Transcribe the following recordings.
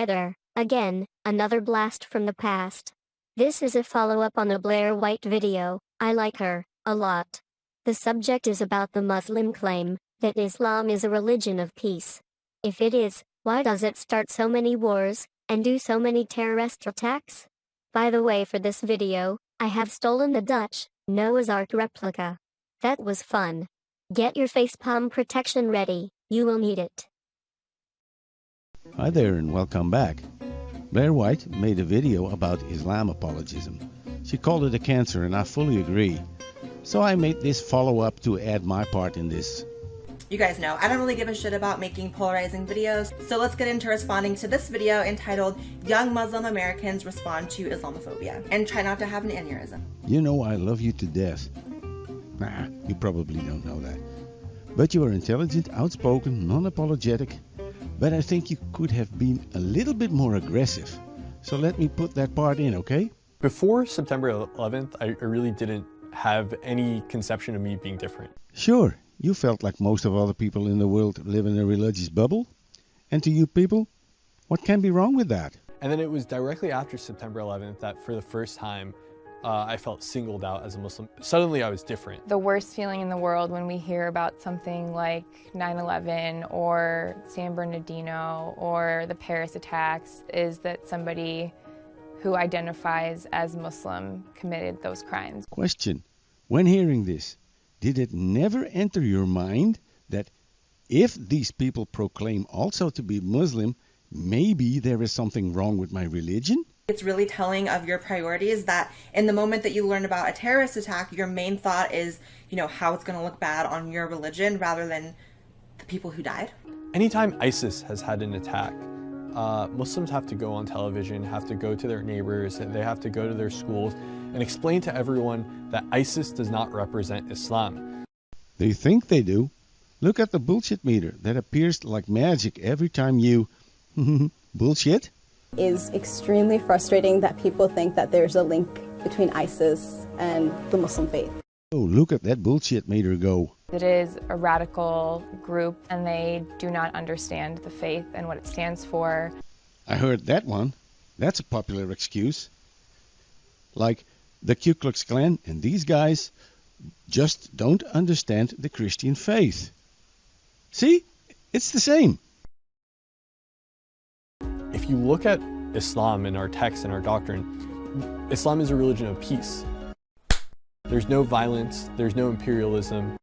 Hi there, again, another blast from the past. This is a follow-up on the Blair White video. I like her a lot. The subject is about the Muslim claim that Islam is a religion of peace. If it is, why does it start so many wars and do so many terrorist attacks? By the way, for this video, I have stolen the Dutch Noah's Ark replica. That was fun. Get your facepalm protection ready, you will need it. Hi there and welcome back. Blair White made a video about Islam apologism. She called it a cancer and I fully agree. So I made this follow-up to add my part in this. You guys know, I don't really give a shit about making polarizing videos, so let's get into responding to this video entitled Young Muslim Americans Respond to Islamophobia, and try not to have an aneurysm. You know I love you to death. Nah, you probably don't know that. But you are intelligent, outspoken, non-apologetic. But I think you could have been a little bit more aggressive. So let me put that part in, okay? Before September 11th, I really didn't have any conception of me being different. Sure, you felt like most of other people in the world live in a religious bubble. And to you people, what can be wrong with that? And then it was directly after September 11th that for the first time, I felt singled out as a Muslim. Suddenly I was different. The worst feeling in the world when we hear about something like 9/11 or San Bernardino or the Paris attacks is that somebody who identifies as Muslim committed those crimes. Question. When hearing this, did it never enter your mind that if these people proclaim also to be Muslim, maybe there is something wrong with my religion? It's really telling of your priorities that in the moment that you learn about a terrorist attack, your main thought is, how it's going to look bad on your religion rather than the people who died. Anytime ISIS has had an attack, Muslims have to go on television, have to go to their neighbors, and they have to go to their schools and explain to everyone that ISIS does not represent Islam. They think they do. Look at the bullshit meter that appears like magic every time you bullshit. Is extremely frustrating that people think that there's a link between ISIS and the Muslim faith. Oh, look at that bullshit meter go. It is a radical group and they do not understand the faith and what it stands for. I heard that one. That's a popular excuse. Like the Ku Klux Klan and these guys just don't understand the Christian faith. See? It's the same. If you look at Islam in our text and our doctrine, Islam is a religion of peace. There's no violence, there's no imperialism.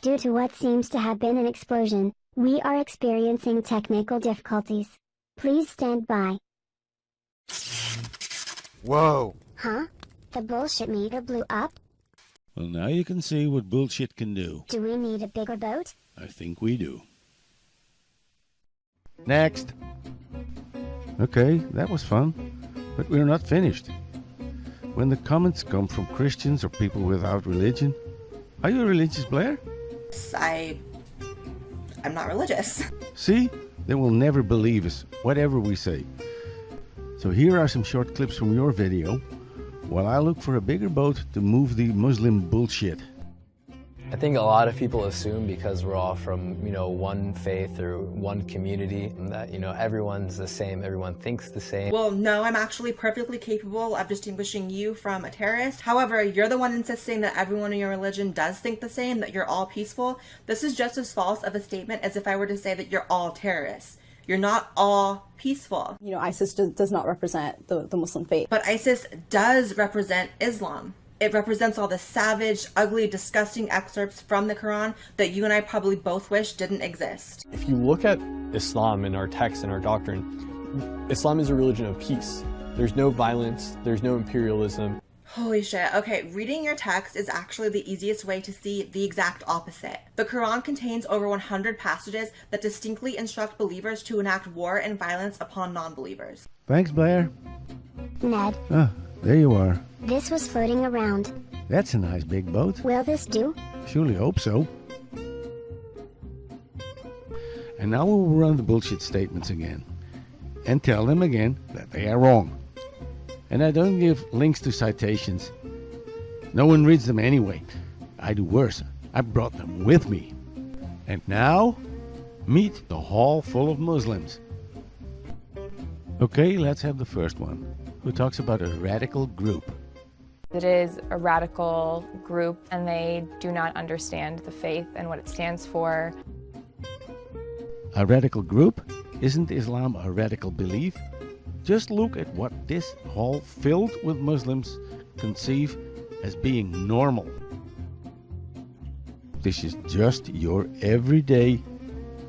Due to what seems to have been an explosion, we are experiencing technical difficulties. Please stand by. Whoa! Huh? The bullshit meter blew up? Well, now you can see what bullshit can do. Do we need a bigger boat? I think we do. Next. Okay, that was fun, but we're not finished. When the comments come from Christians or people without religion, are you religious, Blair? I'm not religious. See? They will never believe us, whatever we say. So here are some short clips from your video, while I look for a bigger boat to move the Muslim bullshit. I think a lot of people assume because we're all from, one faith or one community that, everyone's the same, everyone thinks the same. Well, no, I'm actually perfectly capable of distinguishing you from a terrorist. However, you're the one insisting that everyone in your religion does think the same, that you're all peaceful. This is just as false of a statement as if I were to say that you're all terrorists. You're not all peaceful. ISIS does not represent the Muslim faith. But ISIS does represent Islam. It represents all the savage, ugly, disgusting excerpts from the Quran that you and I probably both wish didn't exist. If you look at Islam in our text and our doctrine, Islam is a religion of peace. There's no violence, there's no imperialism. Holy shit. Okay, reading your text is actually the easiest way to see the exact opposite. The Quran contains over 100 passages that distinctly instruct believers to enact war and violence upon non-believers. Thanks, Blair. Ned. Ah, there you are. This was floating around. That's a nice big boat. Will this do? Surely hope so. And now we'll run the bullshit statements again. And tell them again that they are wrong. And I don't give links to citations. No one reads them anyway. I do worse. I brought them with me. And now, meet the hall full of Muslims. Okay, let's have the first one, who talks about a radical group. It is a radical group, and they do not understand the faith and what it stands for. A radical group? Isn't Islam a radical belief? Just look at what this hall filled with Muslims conceive as being normal. This is just your everyday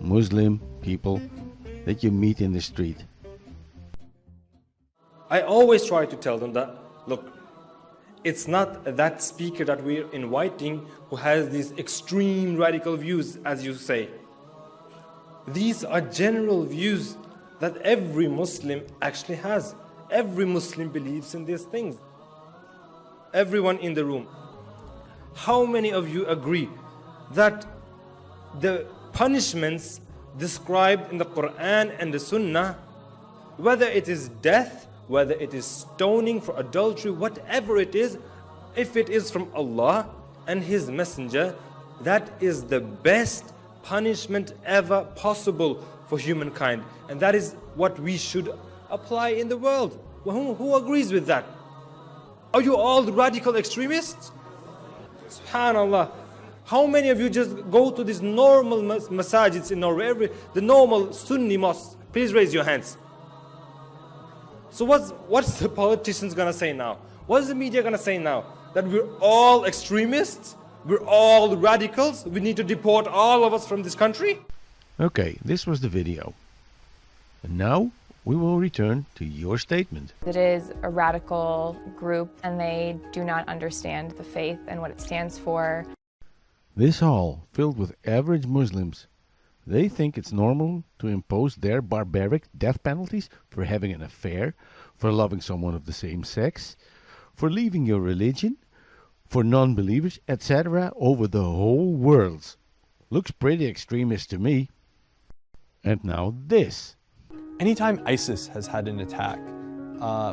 Muslim people that you meet in the street. I always try to tell them that, look, it's not that speaker that we're inviting who has these extreme radical views, as you say. These are general views that every Muslim actually has. Every Muslim believes in these things. Everyone in the room. How many of you agree that the punishments described in the Quran and the Sunnah, whether it is death, whether it is stoning for adultery, whatever it is, if it is from Allah and His Messenger, that is the best punishment ever possible for humankind. And that is what we should apply in the world. Well, who agrees with that? Are you all radical extremists? SubhanAllah. How many of you just go to these normal masajids in Norway, the normal Sunni mosques? Please raise your hands. So what's the politicians gonna say now? What's the media gonna say now? That we're all extremists? We're all radicals? We need to deport all of us from this country? Okay, this was the video. And now we will return to your statement. It is a radical group, and they do not understand the faith and what it stands for. This hall, filled with average Muslims, they think it's normal to impose their barbaric death penalties for having an affair, for loving someone of the same sex, for leaving your religion, for non-believers, etc. over the whole world. Looks pretty extremist to me. And now this. Anytime ISIS has had an attack,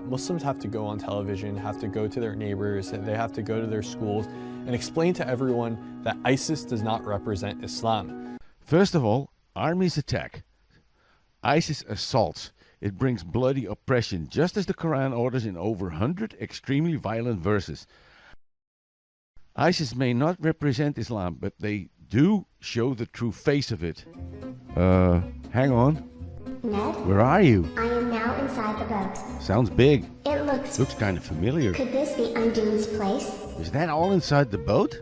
Muslims have to go on television, have to go to their neighbors, they have to go to their schools and explain to everyone that ISIS does not represent Islam. First of all, armies attack. ISIS assaults. It brings bloody oppression, just as the Quran orders in over 100 extremely violent verses. ISIS may not represent Islam, but they do show the true face of it. Hang on. Ned? Where are you? I am now inside the boat. Sounds big. It looks kind of familiar. Could this be Undone's place? Is that all inside the boat?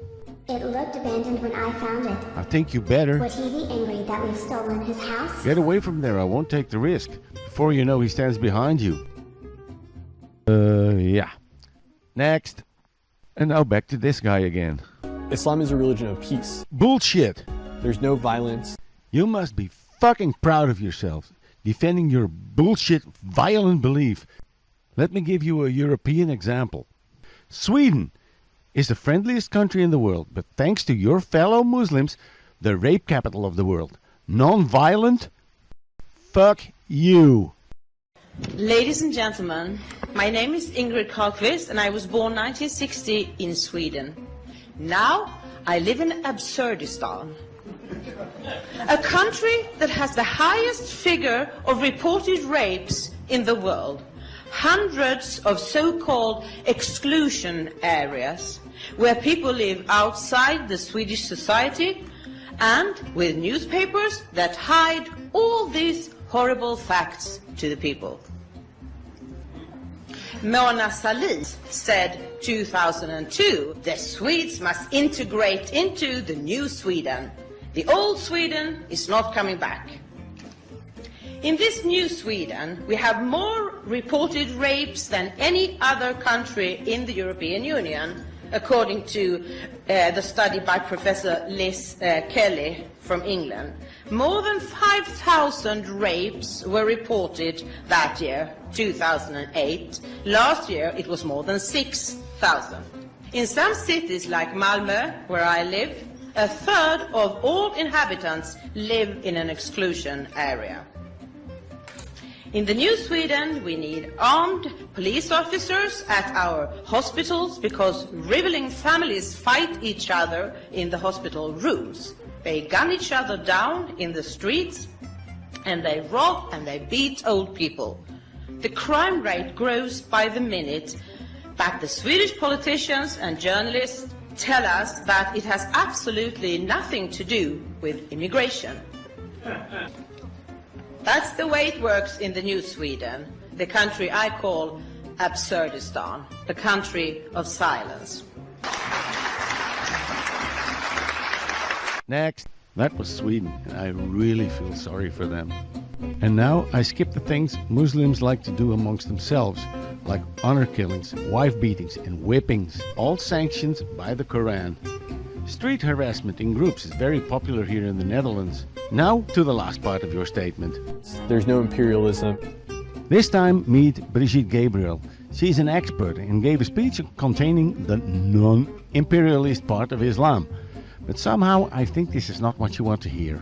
It looked abandoned when I found it. I think you better. Would he be angry that we've stolen his house? Get away from there, I won't take the risk. Before you know, he stands behind you. Yeah. Next. And now back to this guy again. Islam is a religion of peace. Bullshit! There's no violence. You must be fucking proud of yourself, defending your bullshit, violent belief. Let me give you a European example. Sweden is the friendliest country in the world, but thanks to your fellow Muslims, the rape capital of the world. Non-violent? Fuck you. Ladies and gentlemen, my name is Ingrid Carlqvist and I was born 1960 in Sweden. Now I live in Absurdistan, a country that has the highest figure of reported rapes in the world. Hundreds of so-called exclusion areas where people live outside the Swedish society and with newspapers that hide all these horrible facts to the people. Mona Sahlin said 2002, the Swedes must integrate into the new Sweden. The old Sweden is not coming back. In this new Sweden, we have more reported rapes than any other country in the European Union, according to the study by Professor Liz Kelly from England. More than 5,000 rapes were reported that year, 2008. Last year, it was more than 6,000. In some cities like Malmö, where I live, a third of all inhabitants live in an exclusion area. In the new Sweden, we need armed police officers at our hospitals because rivaling families fight each other in the hospital rooms. They gun each other down in the streets, and they rob and they beat old people. The crime rate grows by the minute, but the Swedish politicians and journalists tell us that it has absolutely nothing to do with immigration. That's the way it works in the new Sweden, the country I call Absurdistan, the country of silence. Next. That was Sweden, and I really feel sorry for them. And now I skip the things Muslims like to do amongst themselves, like honor killings, wife beatings, and whippings, all sanctioned by the Quran. Street harassment in groups is very popular here in the Netherlands. Now to the last part of your statement. There's no imperialism. This time meet Brigitte Gabriel. She's an expert and gave a speech containing the non-imperialist part of Islam. But somehow I think this is not what you want to hear.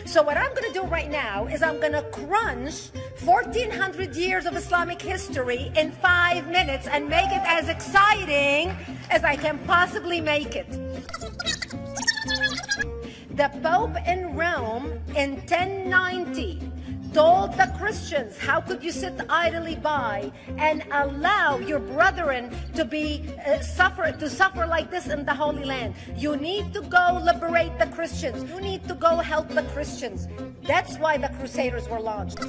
So what I'm going to do right now is I'm going to crunch 1400 years of Islamic history in 5 minutes and make it as exciting as I can possibly make it. The Pope in Rome in 1090 told the Christians, how could you sit idly by and allow your brethren to be suffer like this in the Holy Land? You need to go liberate the Christians. You need to go help the Christians. That's why the Crusaders were launched.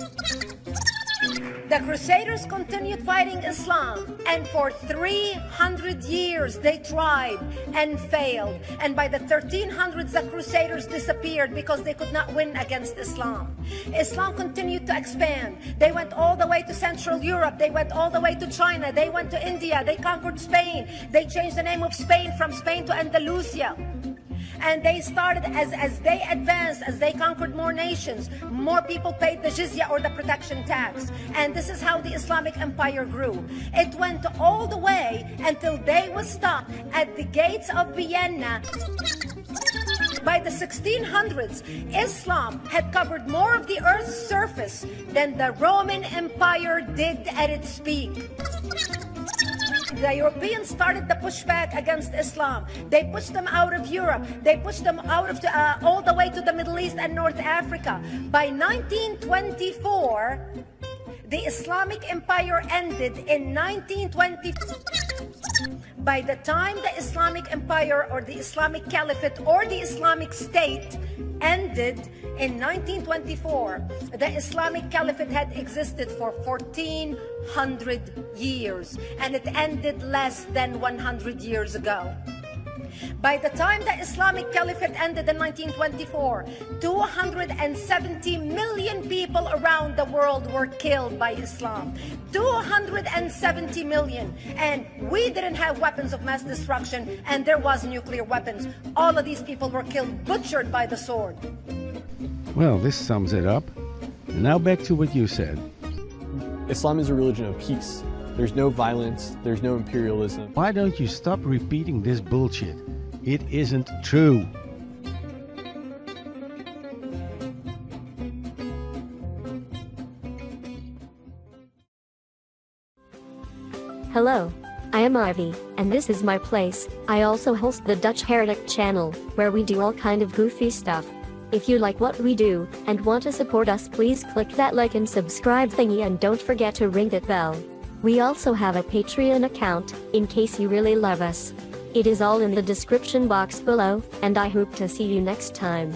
The Crusaders continued fighting Islam, and for 300 years they tried and failed. And by the 1300s, the Crusaders disappeared because they could not win against Islam. Islam continued to expand. They went all the way to Central Europe. They went all the way to China. They went to India. They conquered Spain. They changed the name of Spain from Spain to Andalusia. And they started, as they advanced, as they conquered more nations, more people paid the jizya or the protection tax. And this is how the Islamic Empire grew. It went all the way until they were stopped at the gates of Vienna. By the 1600s, Islam had covered more of the earth's surface than the Roman Empire did at its peak. The Europeans started the pushback against Islam. They pushed them out of Europe. They pushed them out of all the way to the Middle East and North Africa. By 1924, the Islamic Empire ended in 1924. By the time the Islamic Empire or the Islamic Caliphate or the Islamic State ended in 1924, the Islamic Caliphate had existed for 1400 years, and it ended less than 100 years ago. By the time the Islamic Caliphate ended in 1924, 270 million people around the world were killed by Islam. 270 million. And we didn't have weapons of mass destruction, and there was nuclear weapons. All of these people were killed, butchered by the sword. Well, this sums it up. Now back to what you said. Islam is a religion of peace. There's no violence, there's no imperialism. Why don't you stop repeating this bullshit? It isn't true. Hello, I am Ivy, and this is my place. I also host the Dutch Heretic channel, where we do all kind of goofy stuff. If you like what we do, and want to support us, please click that like and subscribe thingy, and don't forget to ring that bell. We also have a Patreon account, in case you really love us. It is all in the description box below, and I hope to see you next time.